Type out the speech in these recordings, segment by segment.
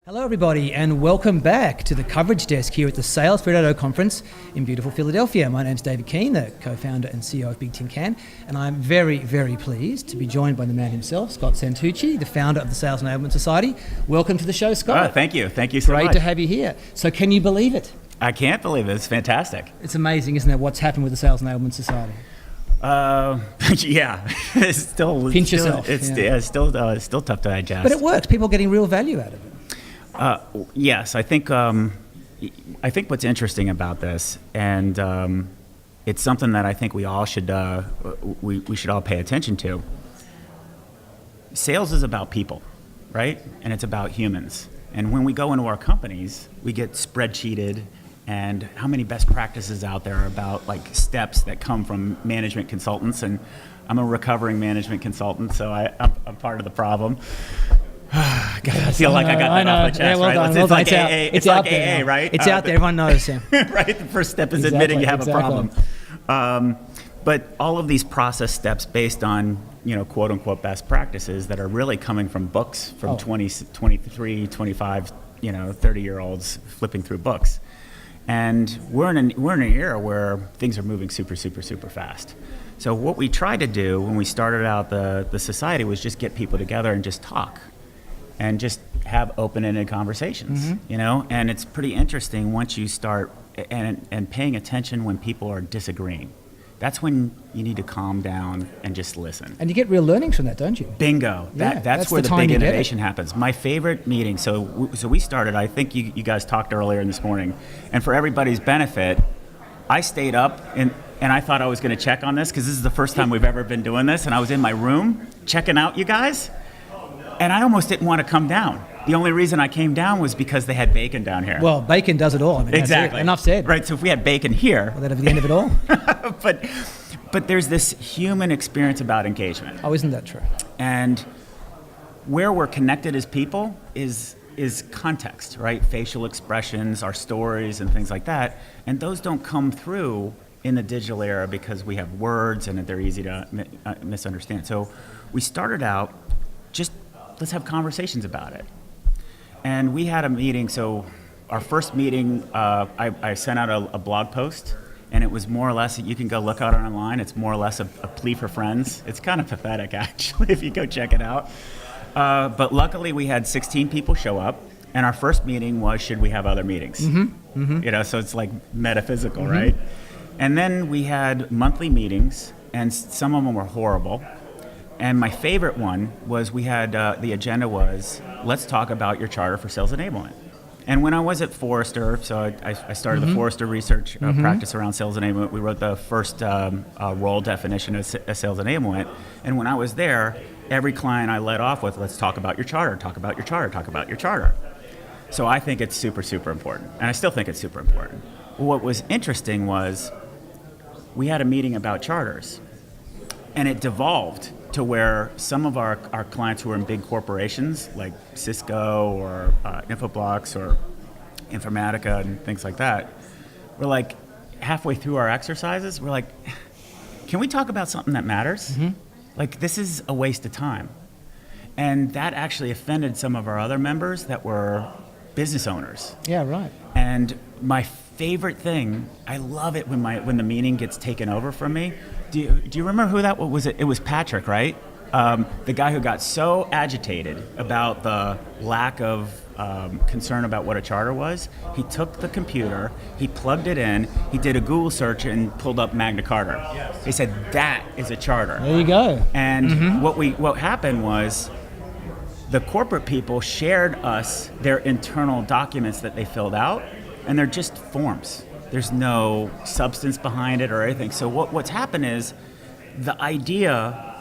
Hello everybody and welcome back to the coverage desk here at the Sales 3.0 conference in beautiful Philadelphia. My name's David Keane, the co-founder and CEO of Bigtincan, and I'm very, very pleased to be joined by the man himself, Scott Santucci, the founder of the Sales Enablement Society. Welcome to the show, Scott. Oh, thank you so much. Great to have you here. So can you believe it? I can't believe it. It's fantastic. It's amazing, isn't it, what's happened with the Sales Enablement Society? Yeah, it's still Pinch yourself. It's still tough to digest. But it works. People are getting real value out of it. Yes, I think what's interesting about this, and it's something that I think we all should we should all pay attention to. Sales is about people, right? And it's about humans. And when we go into our companies, we get spreadsheeted, and how many best practices out there are about like steps that come from management consultants. And I'm a recovering management consultant, so I'm part of the problem. God, I feel like I got that off my chest, yeah, well right? done, It's like out. AA, It's like out there AA, now. right? It's out there, everyone knows, Sam. Right, the first step is admitting you have a problem. But all of these process steps based on, quote unquote best practices that are really coming from books from 20, 23, 25, 30-year-olds flipping through books. And we're in an era where things are moving super, super, super fast. So what we tried to do when we started out the society was just get people together and just talk. And just have open-ended conversations, And it's pretty interesting once you start and paying attention when people are disagreeing. That's when you need to calm down and just listen. And you get real learnings from that, don't you? Bingo. Yeah, that's where the big innovation happens. My favorite meeting, so we started, I think you guys talked earlier this morning, and for everybody's benefit, I stayed up and I thought I was going to check on this because this is the first time we've ever been doing this, and I was in my room checking out you guys. And I almost didn't want to come down. The only reason I came down was because they had bacon down here. Well, bacon does it all. I mean, exactly. Enough said. Right, so if we had bacon here... Well, that'd be the end of it all. but there's this human experience about engagement. Oh, isn't that true? And where we're connected as people is context, right? Facial expressions, our stories, and things like that. And those don't come through in the digital era because we have words and they're easy to misunderstand. So we started out just... let's have conversations about it. And we had a meeting, so our first meeting, I sent out a blog post, and it was more or less, you can go look out online, it's more or less a plea for friends. It's kind of pathetic, actually, if you go check it out. But luckily, we had 16 people show up, and our first meeting was, should we have other meetings? So it's like metaphysical, right? And then we had monthly meetings, and some of them were horrible. And my favorite one was we had, the agenda was, let's talk about your charter for sales enablement. And when I was at Forrester, so I started the Forrester research practice around sales enablement. We wrote the first role definition of sales enablement. And when I was there, every client I led off with, let's talk about your charter, talk about your charter, talk about your charter. So I think it's super, super important. And I still think it's super important. What was interesting was we had a meeting about charters. And it devolved to where some of our clients who are in big corporations like Cisco or Infoblox or Informatica and things like that, we're like halfway through our exercises, we're like, can we talk about something that matters? Like, this is a waste of time. And that actually offended some of our other members that were business owners. Yeah, right. And my favorite thing, I love it when the meeting gets taken over from me. Do you remember who that was? It was Patrick, right? The guy who got so agitated about the lack of concern about what a charter was. He took the computer, he plugged it in, he did a Google search and pulled up Magna Carta. He said, that is a charter. There you go. And what happened was the corporate people shared us their internal documents that they filled out, and they're just forms. There's no substance behind it or anything. So what's happened is the idea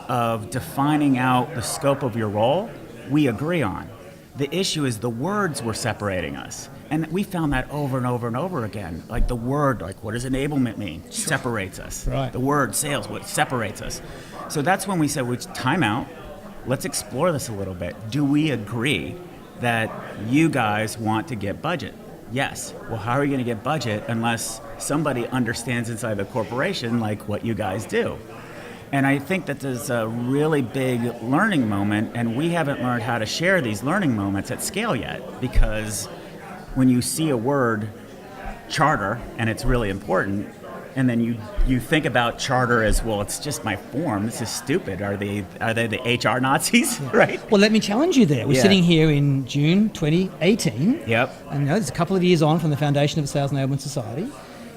of defining out the scope of your role, we agree on. The issue is the words were separating us. And we found that over and over and over again. Like the word, like what does enablement mean? Separates us. Right. The word sales, what separates us. So that's when we said, time out. Let's explore this a little bit. Do we agree that you guys want to get budget? Yes. Well, how are you going to get budget unless somebody understands inside the corporation like what you guys do? And I think that there's a really big learning moment, and we haven't learned how to share these learning moments at scale yet, because when you see a word, charter, and it's really important, and then you think about charter as, well, it's just my form. This is stupid. Are they the HR Nazis, right? Well, let me challenge you there. We're sitting here in June 2018. Yep. And it's a couple of years on from the foundation of the Sales Enablement Society.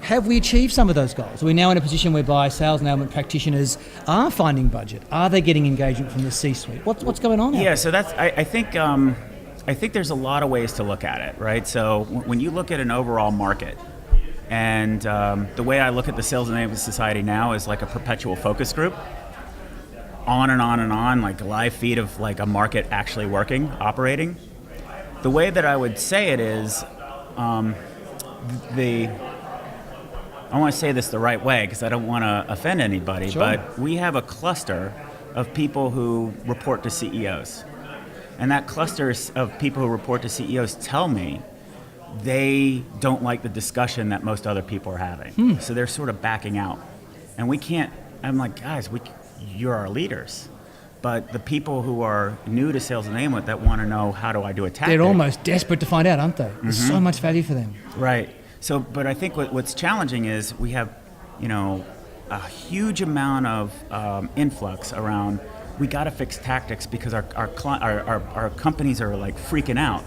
Have we achieved some of those goals? Are we now in a position whereby sales enablement practitioners are finding budget? Are they getting engagement from the C-suite? What's going on? Yeah, so that's I think there's a lot of ways to look at it, right? So when you look at an overall market, and the way I look at the Sales Enablement Society now is like a perpetual focus group, on and on and on, like a live feed of like a market actually working, operating. The way that I would say it is, I want to say this the right way because I don't want to offend anybody, Sure. But we have a cluster of people who report to CEOs. And that cluster of people who report to CEOs tell me they don't like the discussion that most other people are having. So they're sort of backing out. And we can't, I'm like, guys, you're our leaders. But the people who are new to sales enablement that want to know, how do I do a tactic? They're almost desperate to find out, aren't they? There's so much value for them. Right. So, but I think what's challenging is we have, a huge amount of influx around. We got to fix tactics because our companies are like freaking out,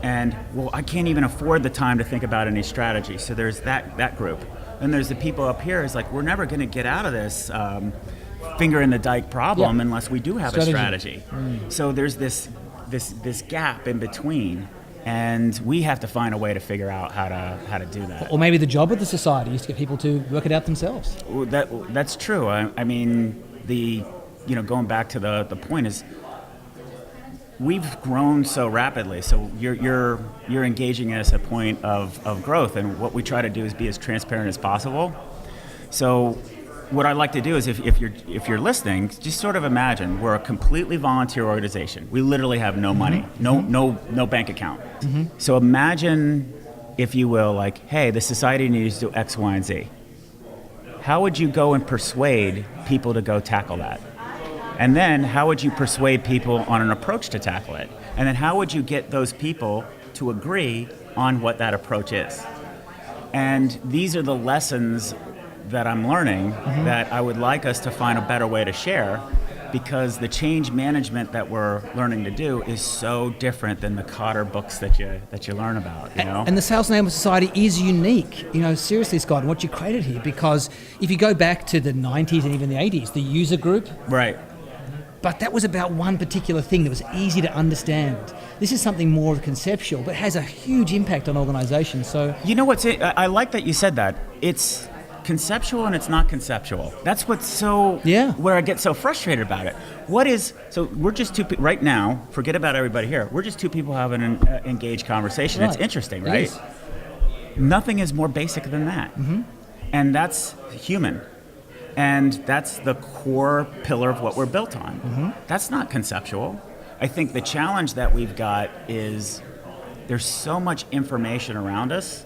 and well, I can't even afford the time to think about any strategy. So there's that group, and there's the people up here. Is like, we're never going to get out of this finger in the dike problem unless we do have a strategy. So there's this gap in between. And we have to find a way to figure out how to do that. Or maybe the job of the society is to get people to work it out themselves. That's true. I mean, going back to the point is, we've grown so rapidly. So you're engaging us at a point of growth, and what we try to do is be as transparent as possible. So what I'd like to do is, if you're listening, just sort of imagine we're a completely volunteer organization. We literally have no money, no bank account. So imagine, if you will, like, hey, the society needs to do X, Y, and Z. How would you go and persuade people to go tackle that? And then how would you persuade people on an approach to tackle it? And then how would you get those people to agree on what that approach is? And these are the lessons that I'm learning that I would like us to find a better way to share, because the change management that we're learning to do is so different than the Cotter books that you learn about. And the Sales Enablement Society is unique, seriously, Scott, and what you created here, because if you go back to the 90s and even the 80s, the user group, right? But that was about one particular thing that was easy to understand. This is something more conceptual, but has a huge impact on organizations. So I like that you said that. It's conceptual and it's not conceptual. That's what's where I get so frustrated about it. So we're just two people right now, forget about everybody here. We're just two people having an engaged conversation. Right. It's interesting, right? It is. Nothing is more basic than that. And that's human. And that's the core pillar of what we're built on. That's not conceptual. I think the challenge that we've got is there's so much information around us.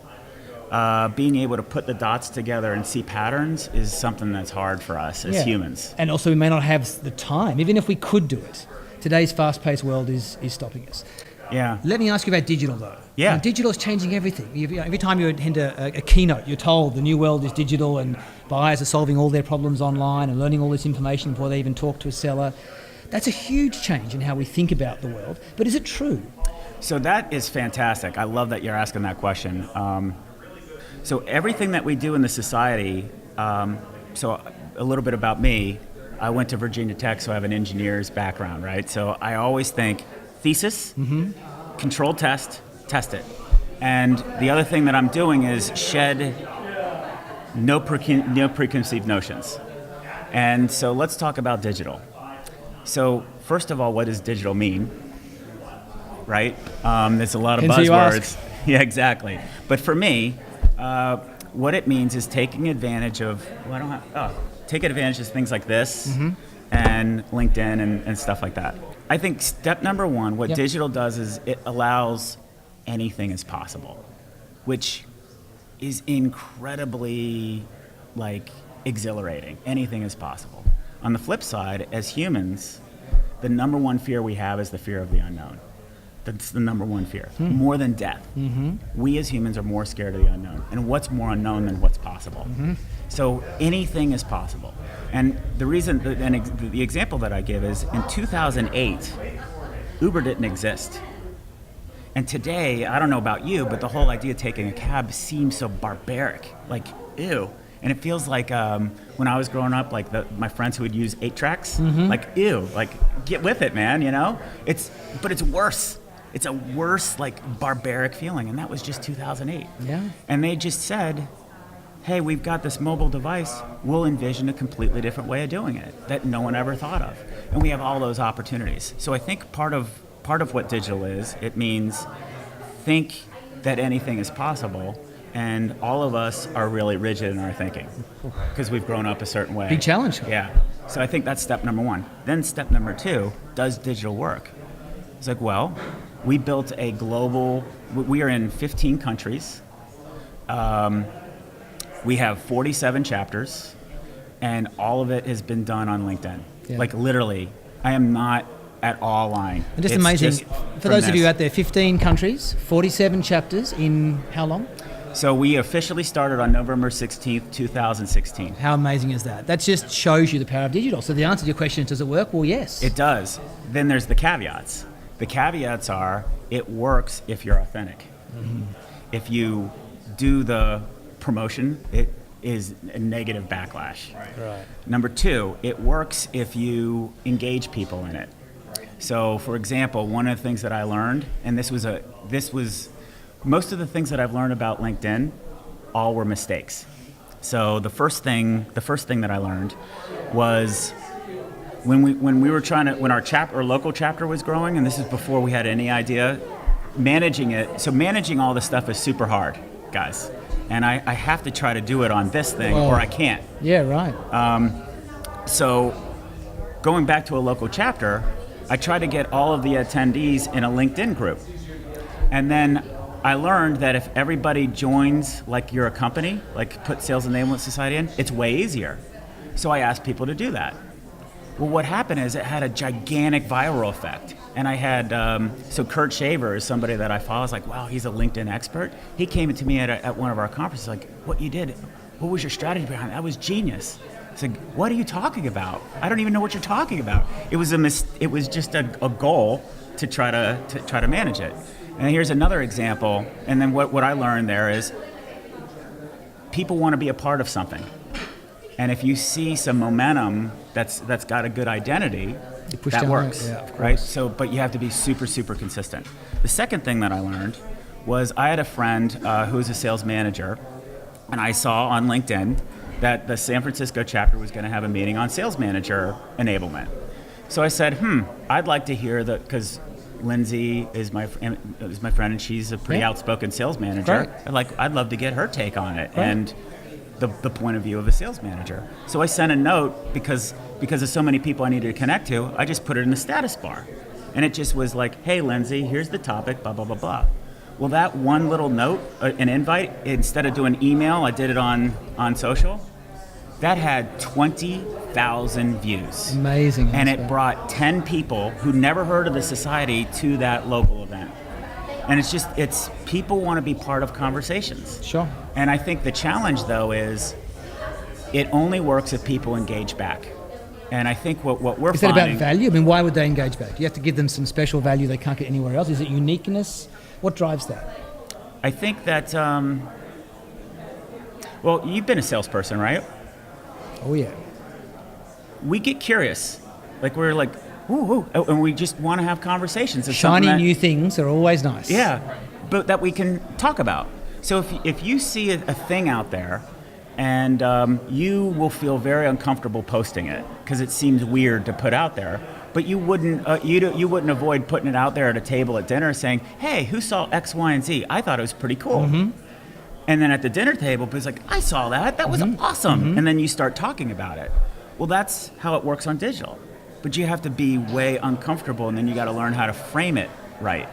Being able to put the dots together and see patterns is something that's hard for us as humans. And also we may not have the time, even if we could do it. Today's fast-paced world is stopping us. Yeah. Let me ask you about digital, though. Yeah. Digital is changing everything. Every time you attend a keynote, you're told the new world is digital and buyers are solving all their problems online and learning all this information before they even talk to a seller. That's a huge change in how we think about the world. But is it true? So that is fantastic. I love that you're asking that question. So everything that we do in the society, so a little bit about me, I went to Virginia Tech, so I have an engineer's background, right? So I always think thesis, control test it. And the other thing that I'm doing is shed no preconceived notions. And so let's talk about digital. So first of all, what does digital mean? Right? There's a lot of buzzwords. Yeah, exactly. But for me, what it means is taking advantage of, things like this and LinkedIn and stuff like that. I think step number one, what digital does is it allows anything is possible, which is incredibly exhilarating. Anything is possible. on the flip side, as humans, the number one fear we have is the fear of the unknown. That's the number one fear, more than death. We as humans are more scared of the unknown. And what's more unknown than what's possible? So anything is possible. And the reason, the example that I give is in 2008, Uber didn't exist. And today, I don't know about you, but the whole idea of taking a cab seems so barbaric, like, ew. And it feels like when I was growing up, like my friends who would use 8-tracks, like, ew, like, get with it, man, you know? But it's worse. It's a worse, like, barbaric feeling, and that was just 2008. Yeah. And they just said, hey, we've got this mobile device, we'll envision a completely different way of doing it that no one ever thought of. And we have all those opportunities. So I think part of what digital is, it means think that anything is possible, and all of us are really rigid in our thinking because we've grown up a certain way. Big challenge. Yeah. So I think that's step number one. Then step number two, does digital work? It's like, well, we built a global, we are in 15 countries. We have 47 chapters, and all of it has been done on LinkedIn. Yeah. Like, literally, I am not at all lying. And just amazing. For those of you out there, 15 countries, 47 chapters in how long? So we officially started on November 16th, 2016. How amazing is that? That just shows you the power of digital. So the answer to your question is, does it work? Well, yes. It does. Then there's the caveats. The caveats are, it works if you're authentic. If you do the promotion, it is a negative backlash. Right. Number two, it works if you engage people in it. So, for example, one of the things that I learned, and this was most of the things that I've learned about LinkedIn, all were mistakes. So the first thing that I learned was when our local chapter was growing, and this is before we had any idea, managing it. So managing all this stuff is super hard, guys. And I have to try to do it on this thing, or I can't. Yeah, right. So going back to a local chapter, I try to get all of the attendees in a LinkedIn group. And then I learned that if everybody joins, like you're a company, like put Sales Enablement Society in, it's way easier. So I asked people to do that. Well, what happened is it had a gigantic viral effect. And I had, so Kurt Shaver is somebody that I follow. I was like, wow, he's a LinkedIn expert. He came to me at one of our conferences, like, what you did, what was your strategy behind it? That was genius. I said, what are you talking about? I don't even know what you're talking about. It was just a goal to try to manage it. And here's another example. And then what I learned there is people want to be a part of something. And if you see some momentum that's got a good identity, that works, right? So, but you have to be super, super consistent. The second thing that I learned was I had a friend who was a sales manager, and I saw on LinkedIn that the San Francisco chapter was going to have a meeting on sales manager enablement. So I said, I'd like to hear that, because Lindsay is my friend, and she's a pretty outspoken sales manager. I'd love to get her take on it and the point of view of a sales manager. So I sent a note because of so many people I needed to connect to. I just put it in the status bar, and it just was like, "Hey, Lindsay, here's the topic, blah blah blah blah." Well, that one little note, an invite, instead of doing email, I did it on social. That had 20,000 views. Amazing. And it brought 10 people who never heard of the society to that local event. And it's people want to be part of conversations. Sure. And I think the challenge, though, is it only works if people engage back. And I think what we're finding... Is that about value? I mean, why would they engage back? You have to give them some special value they can't get anywhere else. Is it uniqueness? What drives that? I think that... well, you've been a salesperson, right? Oh, yeah. We get curious. Like, we're like, ooh, and we just want to have conversations. It's shiny new things are always nice. Yeah, but that we can talk about. So if you see a thing out there, and you will feel very uncomfortable posting it because it seems weird to put out there, but you wouldn't avoid putting it out there at a table at dinner saying, hey, who saw X, Y, and Z? I thought it was pretty cool. Mm-hmm. And then at the dinner table, it's like, I saw that. That was awesome. Mm-hmm. And then you start talking about it. Well, that's how it works on digital. But you have to be way uncomfortable, and then you got to learn how to frame it right.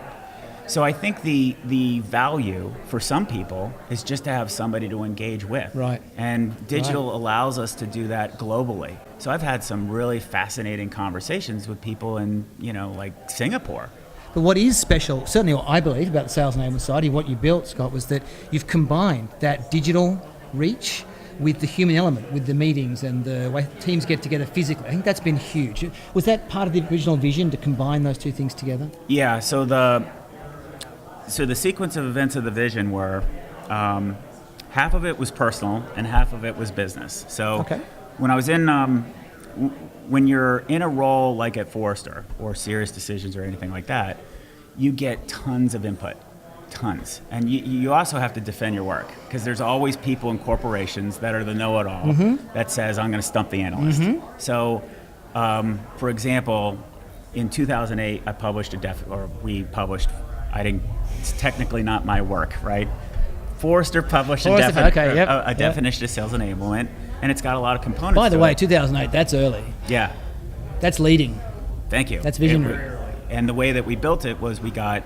So I think the value for some people is just to have somebody to engage with. Right. And digital allows us to do that globally. So I've had some really fascinating conversations with people in, like Singapore. But what is special, certainly what I believe about the Sales Enablement Society, what you built, Scott, was that you've combined that digital reach with the human element, with the meetings and the way teams get together physically. I think that's been huge. Was that part of the original vision, to combine those two things together? Yeah, so the sequence of events of the vision were half of it was personal and half of it was business. So when I was in, when you're in a role like at Forrester or Serious Decisions or anything like that, you get tons of input, tons. And you also have to defend your work, because there's always people in corporations that are the know-it-all that says, I'm going to stump the analyst. So, for example, in 2008, it's technically not my work, right? Forrester published a definition of sales enablement, and it's got a lot of components. By the way, 2008, that's early. Yeah. That's leading. Thank you. That's visionary. And the way that we built it was we got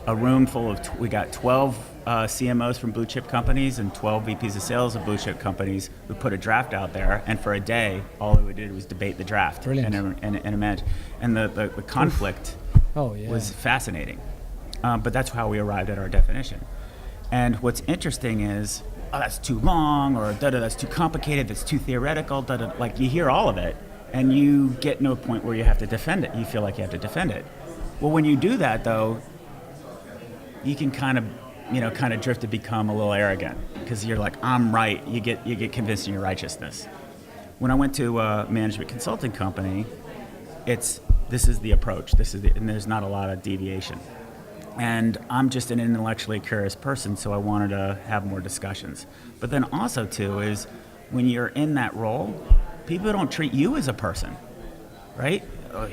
a room full of, we got 12 CMOs from blue chip companies and 12 VPs of sales of blue chip companies who put a draft out there, and for a day, all we did was debate the draft. Brilliant. and imagine. And the conflict was fascinating. But that's how we arrived at our definition. And what's interesting is, that's too long, or that's too complicated, that's too theoretical, like you hear all of it, and you get to a point where you have to defend it. You feel like you have to defend it. Well, when you do that, though, you can kind of drift to become a little arrogant, because you're like, I'm right. You get convinced in your righteousness. When I went to a management consulting company, this is the approach. And there's not a lot of deviation. And I'm just an intellectually curious person, so I wanted to have more discussions. But then also, too, is when you're in that role, people don't treat you as a person, right? Oh,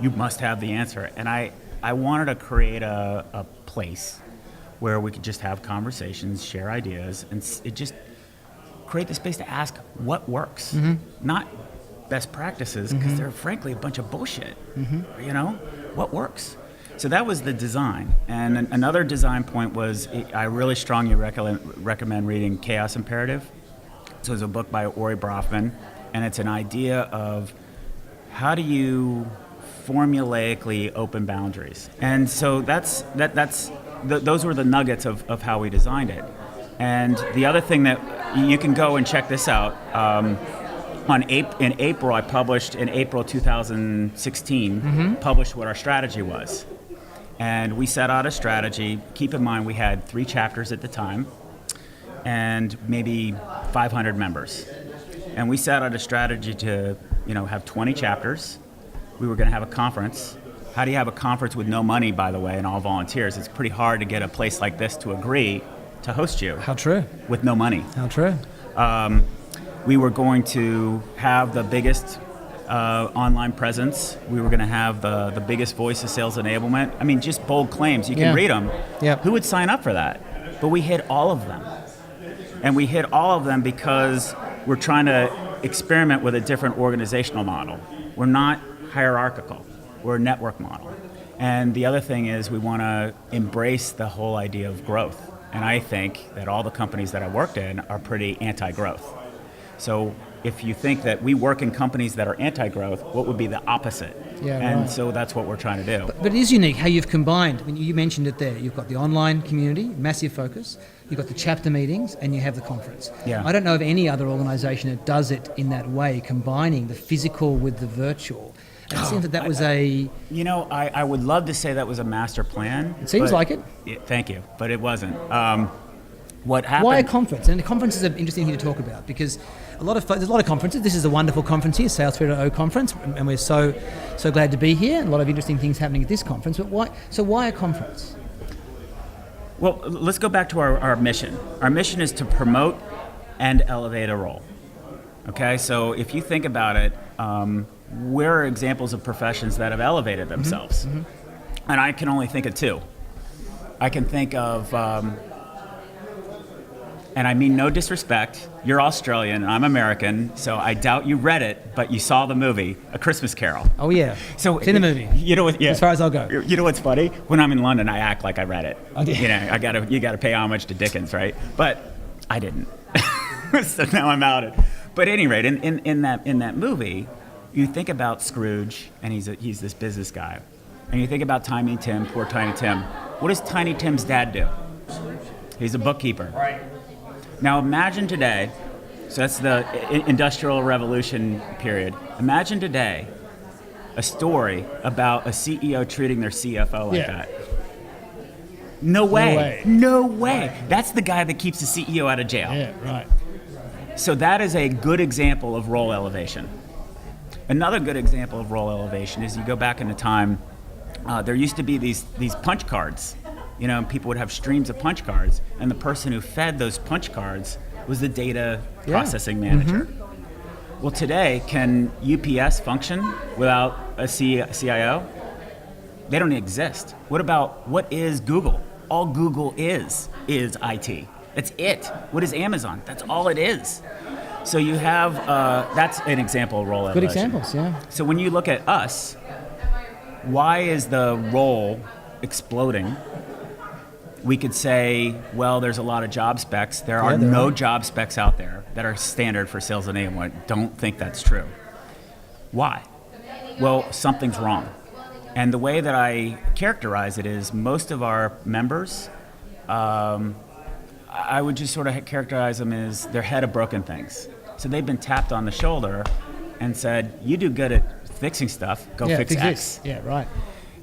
you must have the answer. And I wanted to create a place where we could just have conversations, share ideas, and it just create the space to ask what works, not best practices, because they're frankly a bunch of bullshit. What works? So that was the design. And another design point was, I really strongly recommend reading Chaos Imperative. So it's a book by Ori Brofman, and it's an idea of how do you formulaically open boundaries. And so those were the nuggets of how we designed it. And the other thing that you can go and check this out, in April, I published, in April 2016, published what our strategy was. And we set out a strategy. Keep in mind, we had 3 chapters at the time and maybe 500 members. And we set out a strategy to, have 20 chapters. We were going to have a conference. How do you have a conference with no money, by the way, and all volunteers? It's pretty hard to get a place like this to agree to host you. How true. With no money. How true. We were going to have the biggest online presence. We were going to have the biggest voice of sales enablement. I mean, just bold claims. You can read them. Yep. Who would sign up for that? But we hit all of them. And we hit all of them because we're trying to experiment with a different organizational model. We're not hierarchical. We're a network model. And the other thing is, we want to embrace the whole idea of growth. And I think that all the companies that I worked in are pretty anti-growth. So if you think that we work in companies that are anti-growth, what would be the opposite? So that's what we're trying to do. But it is unique how you've combined. I mean, you mentioned it there. You've got the online community, massive focus. You've got the chapter meetings, and you have the conference. Yeah. I don't know of any other organisation that does it in that way, combining the physical with the virtual. And it seems that was I would love to say that was a master plan. It seems like it. Thank you, but it wasn't. What happened? Why a conference? And the conference is an interesting thing to talk about, because there's a lot of conferences. This is a wonderful conference here, Sales 3.0 conference, and we're so glad to be here. A lot of interesting things happening at this conference. But why a conference? Well, let's go back to our mission. Our mission is to promote and elevate a role. Okay, so if you think about it, we're examples of professions that have elevated themselves. And I can only think of 2. I can think of and I mean no disrespect, you're Australian and I'm American, so I doubt you read it, but you saw the movie, A Christmas Carol. Oh yeah, So it's in the movie. You know what? Yeah. As far as I'll go. You know what's funny? When I'm in London, I act like I read it. Okay. You know, you gotta pay homage to Dickens, right? But I didn't. So now I'm outed. But at any rate, in that movie, you think about Scrooge, and he's this business guy, and you think about Tiny Tim, poor Tiny Tim. What does Tiny Tim's dad do? He's a bookkeeper. Right. Now imagine today, so that's the Industrial Revolution period. Imagine today a story about a CEO treating their CFO like that. No way. No way. That's the guy that keeps the CEO out of jail. Yeah, right. So that is a good example of role elevation. Another good example of role elevation is you go back into time, there used to be these punch cards. You know, people would have streams of punch cards, and the person who fed those punch cards was the data processing manager. Mm-hmm. Well, today, can UPS function without a CIO? They don't exist. What is Google? All Google is IT. That's it. What is Amazon? That's all it is. So you have, that's an example of role elevation. Good examples, yeah. So when you look at us, why is the role exploding? We could say, well, there's a lot of job specs. There are no job specs out there that are standard for sales enablement. Don't think that's true. Why? Well, something's wrong. And the way that I characterize it is most of our members, I would just sort of characterize them as their head of broken things. So they've been tapped on the shoulder and said, you do good at fixing stuff, go fix X. Yeah, right.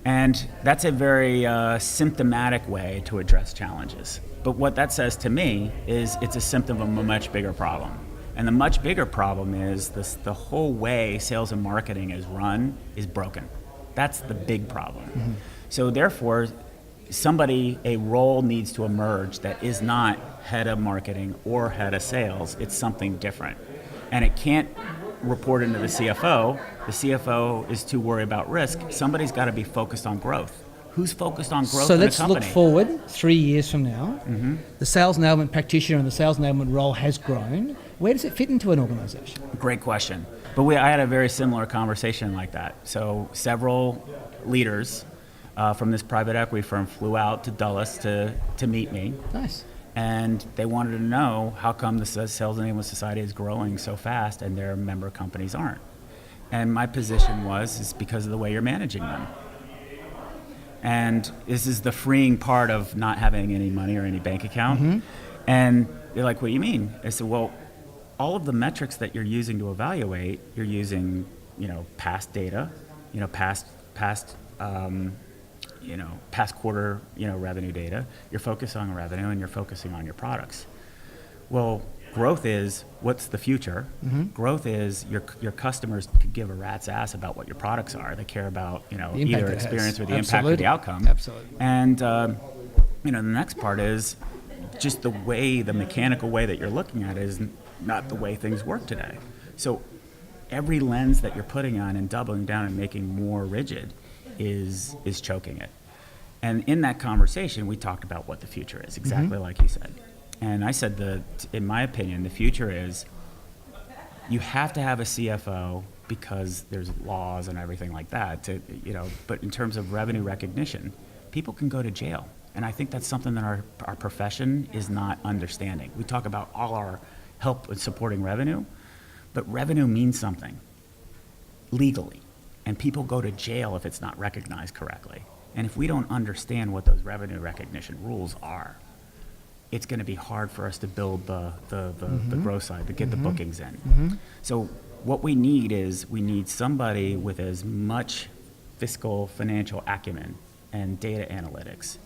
And that's a very symptomatic way to address challenges. But what that says to me is it's a symptom of a much bigger problem. And the much bigger problem is the whole way sales and marketing is run is broken. That's the big problem. Mm-hmm. So therefore, a role needs to emerge that is not head of marketing or head of sales. It's something different. And it can't report into the CFO. The CFO is too worried about risk. Somebody's got to be focused on growth. Who's focused on growth in a company? So let's look forward 3 years from now. Mm-hmm. The sales enablement practitioner and the sales enablement role has grown. Where does it fit into an organization? Great question. But I had a very similar conversation like that. So several leaders from this private equity firm flew out to Dulles to meet me. Nice. And they wanted to know how come the Sales Enablement Society is growing so fast and their member companies aren't. And my position is because of the way you're managing them. And this is the freeing part of not having any money or any bank account. Mm-hmm. And they're like, what do you mean? I said, well, all of the metrics that you're using to evaluate, you're using, past data, past quarter, revenue data. You're focusing on revenue and you're focusing on your products. Well, growth is what's the future. Mm-hmm. Growth is your customers could give a rat's ass about what your products are. They care about, either experience or the impact or the outcome. Absolutely. And, the next part is just the mechanical way that you're looking at it is not the way things work today. So every lens that you're putting on and doubling down and making more rigid is choking it. And in that conversation, we talked about what the future is, exactly like you said. And I said in my opinion, the future is you have to have a CFO because there's laws and everything like that but in terms of revenue recognition, people can go to jail. And I think that's something that our profession is not understanding. We talk about all our help with supporting revenue, but revenue means something legally. And people go to jail if it's not recognized correctly. And if we don't understand what those revenue recognition rules are, it's going to be hard for us to build the growth side, to get the bookings in. Mm-hmm. So what we need is somebody with as much fiscal financial acumen and data analytics,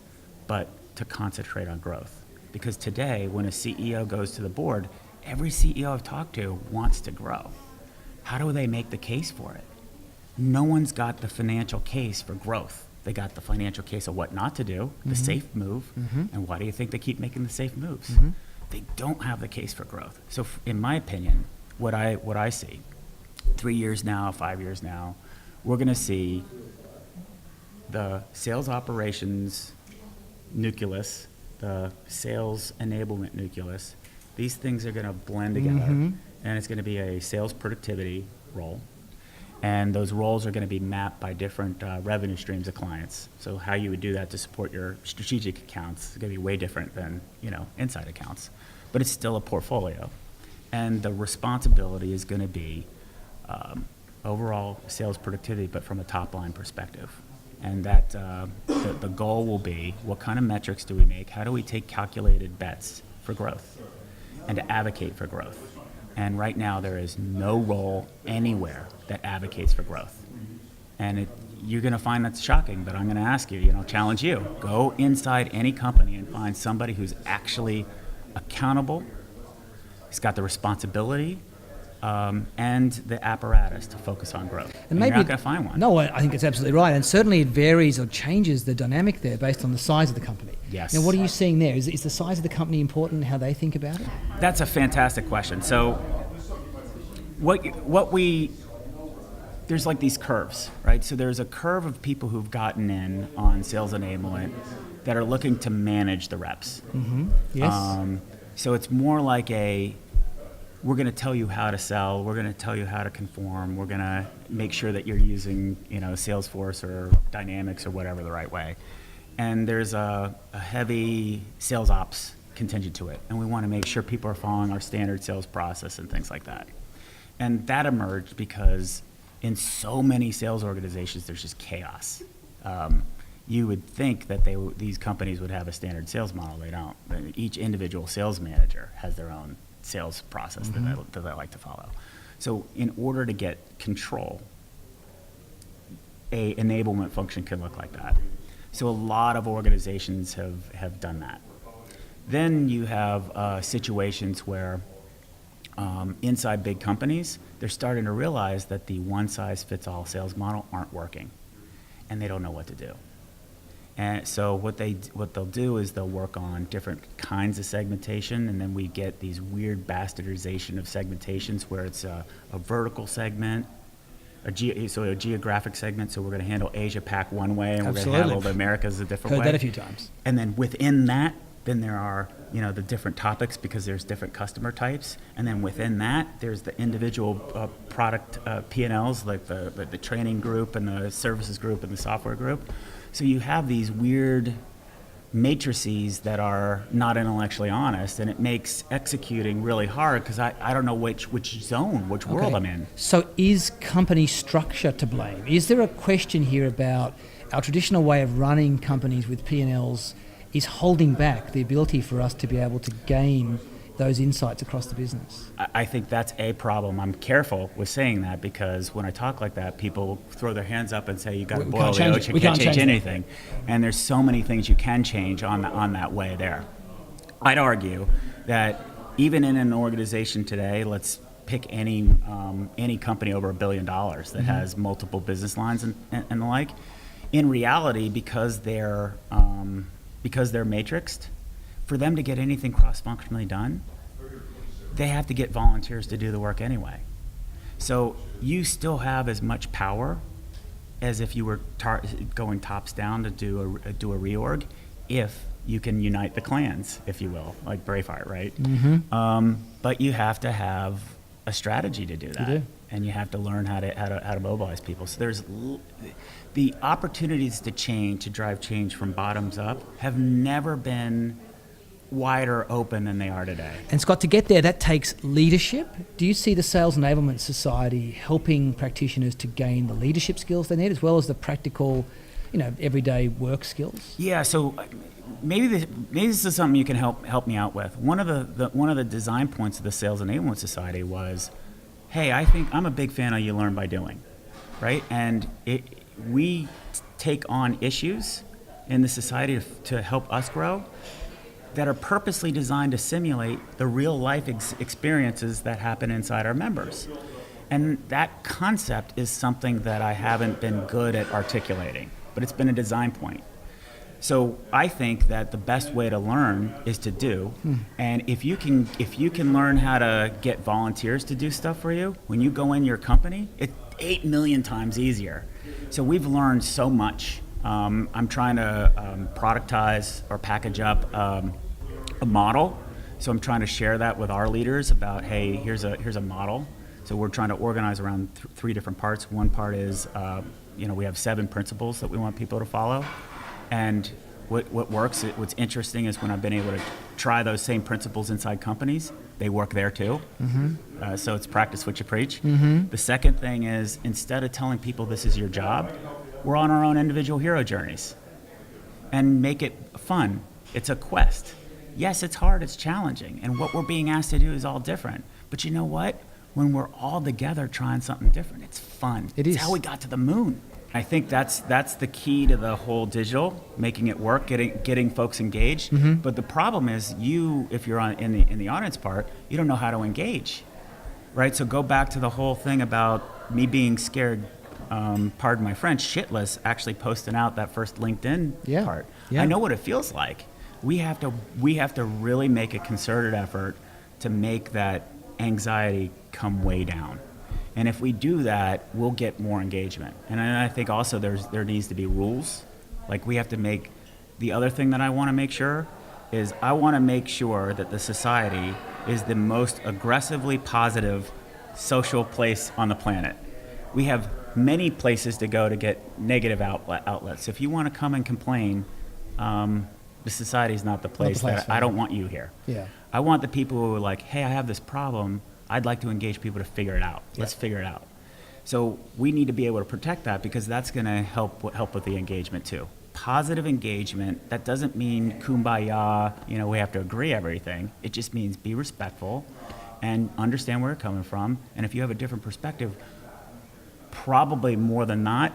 but to concentrate on growth. Because today, when a CEO goes to the board, every CEO I've talked to wants to grow. How do they make the case for it? No one's got the financial case for growth. They got the financial case of what not to do, the safe move, and why do you think they keep making the safe moves? Mm-hmm. They don't have the case for growth. So in my opinion, what I see, 3 years now, 5 years now, we're gonna see the sales operations nucleus, the sales enablement nucleus, These things are going to blend together, and it's going to be a sales productivity role. And those roles are going to be mapped by different revenue streams of clients. So how you would do that to support your strategic accounts is going to be way different than, inside accounts. But it's still a portfolio. And the responsibility is going to be overall sales productivity, but from a top-line perspective. And that the goal will be, what kind of metrics do we make? How do we take calculated bets for growth and to advocate for growth? And right now, there is no role anywhere that advocates for growth. And you're going to find that's shocking, but I'm going to ask you, challenge you. Go inside any company and find somebody who's actually accountable, he's got the responsibility, and the apparatus to focus on growth. And maybe you're not going to find one. No, I think it's absolutely right. And certainly it varies or changes the dynamic there based on the size of the company. Yes. Now, what are you seeing there? Is the size of the company important, how they think about it? That's a fantastic question. So there's like these curves, right? So there's a curve of people who've gotten in on sales enablement that are looking to manage the reps. Mm-hmm. Yes. So it's more like we're going to tell you how to sell, we're going to tell you how to conform, we're going to make sure that you're using, Salesforce or Dynamics or whatever the right way. And there's a heavy sales ops contingent to it. And we want to make sure people are following our standard sales process and things like that. And that emerged because in so many sales organizations, there's just chaos. You would think that these companies would have a standard sales model. They don't. Each individual sales manager has their own sales process that they like to follow. So in order to get control, a enablement function can look like that. So a lot of organizations have done that. Then you have situations where inside big companies, they're starting to realize that the one-size-fits-all sales model aren't working, and they don't know what to do. And so what they'll do is they'll work on different kinds of segmentation, and then we get these weird bastardization of segmentations where it's a vertical segment, a geographic segment. So we're going to handle Asia Pac one way, and we're going to handle the Americas a different way. Heard that a few times. And then within that, then there are the different topics because there's different customer types, and then within that there's the individual product P&Ls, like the training group and the services group and the software group. So you have these weird matrices that are not intellectually honest, and it makes executing really hard because I don't know which zone, which world I'm in. So is company structure to blame? Is there a question here about our traditional way of running companies with P&Ls is holding back the ability for us to be able to gain those insights across the business? I think that's a problem. I'm careful with saying that because when I talk like that, people throw their hands up and say, you got to boil the ocean, you can't change anything. And there's so many things you can change on that way there. I'd argue that even in an organization today, let's pick any company over $1 billion that has multiple business lines and the like. In reality, because they're matrixed, for them to get anything cross-functionally done, they have to get volunteers to do the work anyway. So you still have as much power as if you were going tops down to do a reorg, if you can unite the clans, if you will, like Braveheart, right? Mm-hmm. But you have to have a strategy to do that, and you have to learn how to mobilize people. So there's the opportunities to drive change from bottoms up have never been wider open than they are today. And Scott, to get there, that takes leadership. Do you see the Sales Enablement Society helping practitioners to gain the leadership skills they need as well as the practical, everyday work skills? Yeah, so maybe this is something you can help me out with. One of the design points of the Sales Enablement Society was, hey, I think I'm a big fan of you learn by doing, right? And we take on issues in the society to help us grow that are purposely designed to simulate the real life experiences that happen inside our members. And that concept is something that I haven't been good at articulating, but it's been a design point. So I think that the best way to learn is to do. And if you can learn how to get volunteers to do stuff for you, when you go in your company, it's 8 million times easier. So we've learned so much. I'm trying to productize or package up a model So I'm trying to share that with our leaders about, hey, here's a model. So we're trying to organize around three different parts. One part is, we have 7 principles that we want people to follow. And what works, what's interesting is when I've been able to try those same principles inside companies, they work there too. So it's practice what you preach. The second thing is, instead of telling people this is your job, we're on our own individual hero journeys. And make it fun. It's a quest. Yes, it's hard, it's challenging, and what we're being asked to do is all different. But you know what? When we're all together trying something different, it's fun. It is. It's how we got to the moon. I think that's the key to the whole digital, making it work, getting folks engaged. But the problem is, if you're in the audience part, you don't know how to engage, right? So go back to the whole thing about me being scared, pardon my French, shitless, actually posting out that first LinkedIn part. Yeah. I know what it feels like. We have to really make a concerted effort to make that anxiety come way down. And if we do that, we'll get more engagement. And I think also there needs to be rules. Like we have to make, the other thing that I want to make sure is I want to make sure that the society is the most aggressively positive social place on the planet. We have many places to go to get negative outlets. So if you want to come and complain, the society is not the place that I don't want you here. Yeah. I want the people who are like, hey, I have this problem. I'd like to engage people to figure it out. Let's figure it out. So we need to be able to protect that because that's going to help with the engagement too. Positive engagement, that doesn't mean kumbaya, we have to agree everything. It just means be respectful and understand where you're coming from. And if you have a different perspective, probably more than not,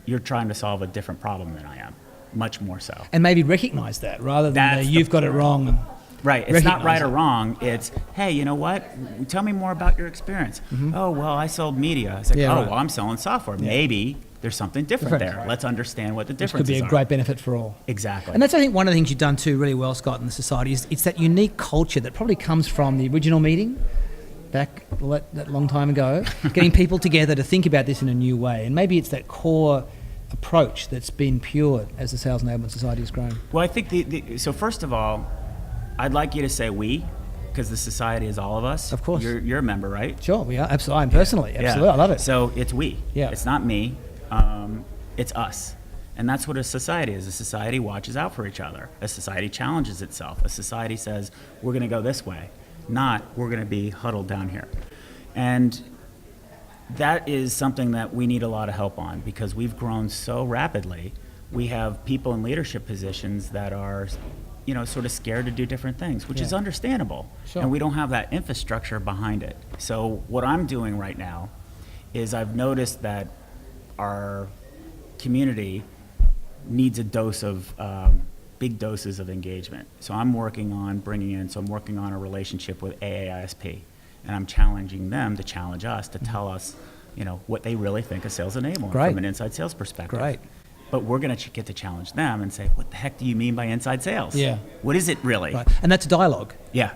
you're trying to solve a different problem than I am. Much more so. And maybe recognize that rather than you've got it wrong. Right. It's not right or wrong. It's, hey, you know what? Tell me more about your experience. Oh, well, I sold media. It's like, well, I'm selling software. Yeah. Maybe there's something different there. Let's understand what the difference is. Which could be a great benefit for all. Exactly. And that's, I think, one of the things you've done too really well, Scott, in the society is it's that unique culture that probably comes from the original meeting back that long time ago, getting people together to think about this in a new way. And maybe it's that core approach that's been pure as the Sales Enablement Society has grown. Well, I think so first of all, I'd like you to say we, because the society is all of us. Of course. You're a member, right? Sure, we are. Absolutely. I'm personally. Absolutely. I love it. So it's we. Yeah. It's not me. It's us. And that's what a society is. A society watches out for each other. A society challenges itself. A society says, we're going to go this way, not we're going to be huddled down here. And that is something that we need a lot of help on because we've grown so rapidly. We have people in leadership positions that are, sort of scared to do different things, which is understandable. Sure. And we don't have that infrastructure behind it. So what I'm doing right now is I've noticed that our community needs a dose of, big doses of engagement. So I'm working on a relationship with AAISP. And I'm challenging them to challenge us, to tell us, what they really think of sales enablement from an inside sales perspective. Great. But we're going to get to challenge them and say, what the heck do you mean by inside sales? Yeah. What is it really? Right. And that's a dialogue. Yeah,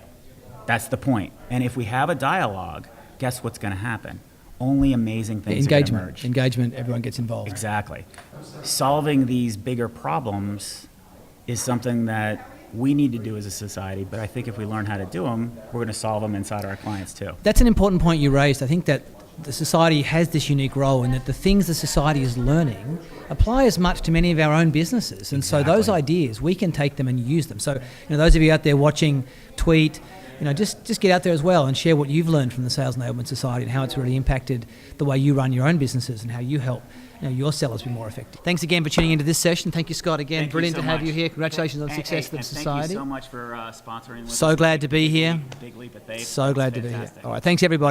that's the point. And if we have a dialogue, guess what's going to happen? Only amazing things are going to emerge. Engagement, everyone gets involved. Exactly. Solving these bigger problems is something that we need to do as a society, but I think if we learn how to do them, we're going to solve them inside our clients too. That's an important point you raised. I think that the society has this unique role in that the things the society is learning apply as much to many of our own businesses. And so those ideas, we can take them and use them. So, those of you out there watching, tweet, just get out there as well and share what you've learned from the Sales Enablement Society and how it's really impacted the way you run your own businesses and how you help your sellers be more effective. Thanks again for tuning into this session. Thank you, Scott, again. Brilliant to have you here. Congratulations on the success of the society. Thank you so much for sponsoring. So glad to be here. Big leap of faith. So glad to be here. All right, thanks everybody.